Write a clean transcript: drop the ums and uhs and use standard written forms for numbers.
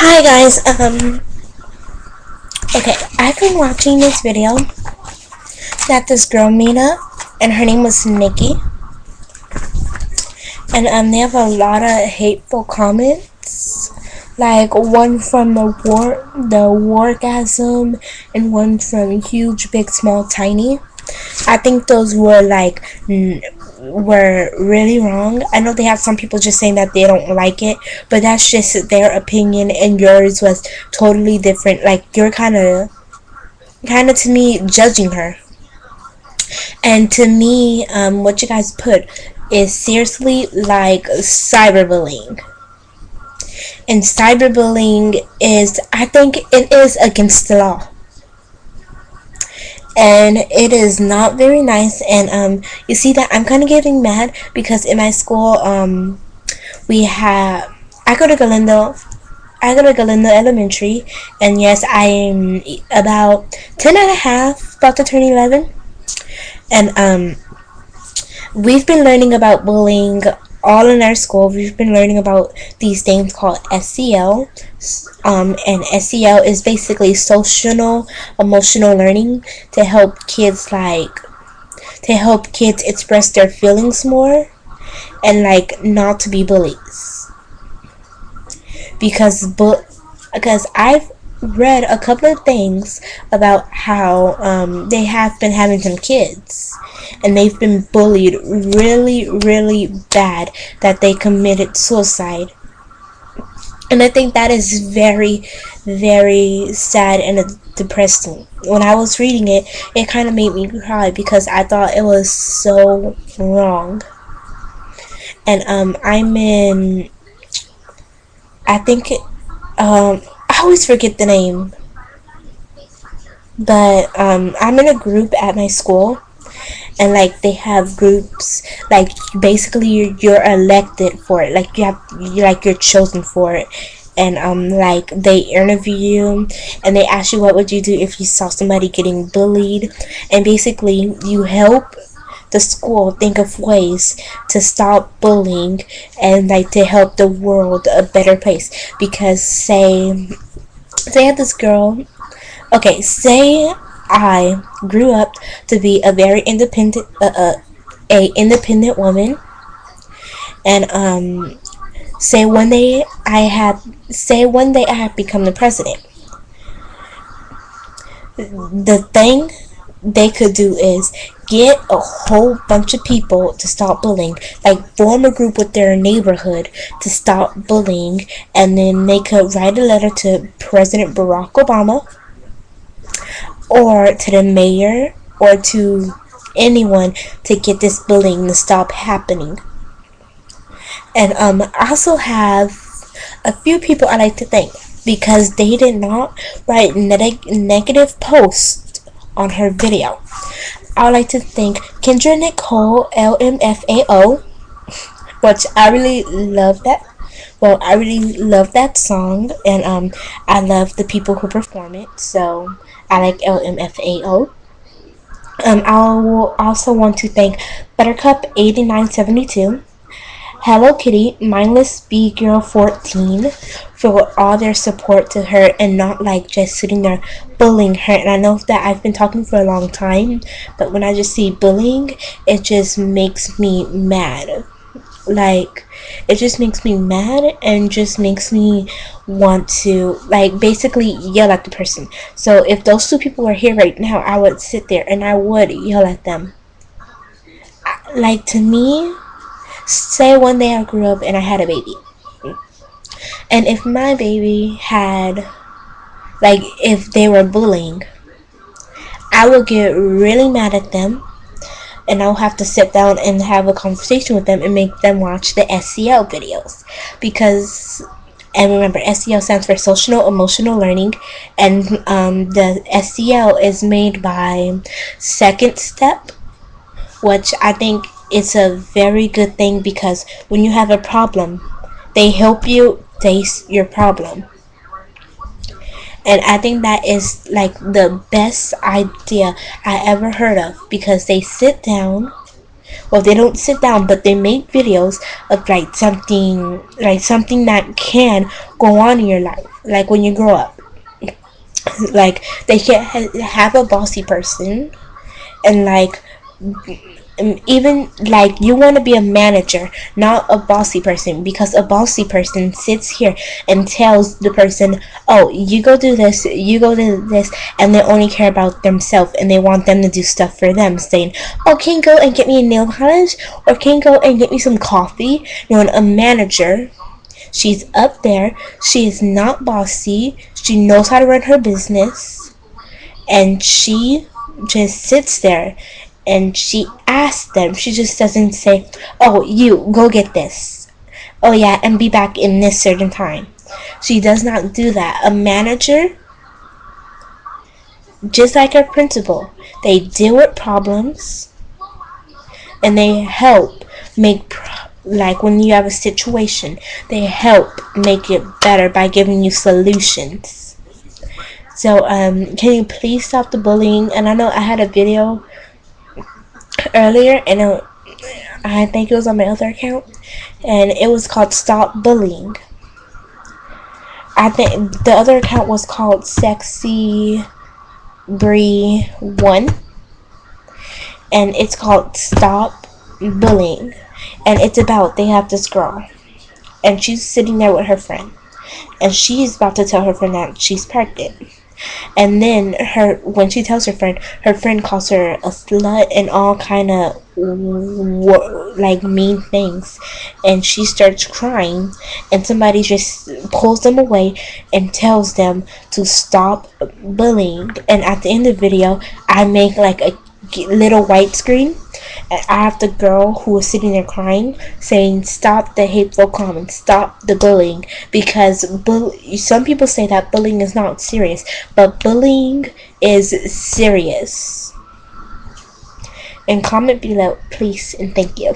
Hi guys, okay, I've been watching this video that this girl made up, and her name was Nikki, and they have a lot of hateful comments, like one from the wargasm, and one from huge, big, small, tiny. I think those were were really wrong. I know they have some people just saying that they don't like it, but that's just their opinion, and yours was totally different. Like you're kind of to me judging her, and to me, what you guys put is seriously like cyberbullying. And cyberbullying is, I think, it is against the law, and it is not very nice. And you see that I'm kind of getting mad because in my school, we have I go to Galindo. I go to Galindo Elementary, and yes, I'm about 10 and a half, about to turn 11. And we've been learning about bullying all in our school. We've been learning about these things called SEL. And SEL is basically social emotional learning to help kids express their feelings more, and like not to be bullies. Because I've read a couple of things about how they have been having some kids, and they've been bullied really, really bad that they committed suicide. And I think that is very, very sad and depressing. When I was reading it, it kind of made me cry because I thought it was so wrong. And I think I always forget the name, but I'm in a group at my school, and like they have groups, like basically you're elected for it, like you're chosen for it. And like they interview you, and they ask you what would you do if you saw somebody getting bullied, and basically you help the school think of ways to stop bullying, and like to help the world a better place. Because say I had this girl. Okay, say I grew up to be a very independent woman, and say one day I had become the president. The thing they could do is get a whole bunch of people to stop bullying, like form a group with their neighborhood to stop bullying, and then they could write a letter to President Barack Obama, or to the mayor, or to anyone, to get this bullying to stop happening. And I also have a few people I like to thank because they did not write negative posts on her video. I would like to thank Kendra Nicole LMFAO, which I really love that. Well, I really love that song, and I love the people who perform it. So I like LMFAO. I will also want to thank Buttercup 8972, Hello Kitty, Mindless Bee Girl 14, for all their support to her, and not like just sitting there bullying her. And I know that I've been talking for a long time, but when I just see bullying, it just makes me mad. Like, it just makes me mad, and just makes me want to like basically yell at the person. So if those two people were here right now, I would sit there and I would yell at them. Like, to me, say one day I grew up and I had a baby, and if my baby had, like, if they were bullying, I would get really mad at them, and I'll have to sit down and have a conversation with them and make them watch the SEL videos. Because, and remember, SEL stands for social emotional learning, and the SEL is made by Second Step, which I think it's a very good thing, because when you have a problem, they help you face your problem. And I think that is like the best idea I ever heard of, because they sit down Well, they don't sit down, but they make videos of something that can go on in your life, like when you grow up. Like they can have a bossy person, and even like you want to be a manager, not a bossy person, because a bossy person sits here and tells the person, oh, you go do this, you go do this, and they only care about themselves, and they want them to do stuff for them, saying, oh, can you go and get me a nail polish, or can you go and get me some coffee? You know, a manager, she's up there, she is not bossy, she knows how to run her business, and she just sits there and she asks them. She just doesn't say, oh, you go get this, oh yeah, and be back in this certain time. She does not do that. A manager, just like a principal, they deal with problems and they help make like when you have a situation, they help make it better by giving you solutions. So can you please stop the bullying? And I know I had a video earlier, and I think it was on my other account, and it was called Stop Bullying. I think the other account was called Sexy Bree 1, and it's called Stop Bullying, and it's about, they have this girl, and she's sitting there with her friend, and she's about to tell her friend that she's pregnant. And then when she tells her friend calls her a slut and all kind of like mean things, and she starts crying, and somebody just pulls them away and tells them to stop bullying. And at the end of the video, I make like a little white screen, and I have the girl who was sitting there crying saying, stop the hateful comments, stop the bullying, because some people say that bullying is not serious, but bullying is serious. And comment below, please, and thank you.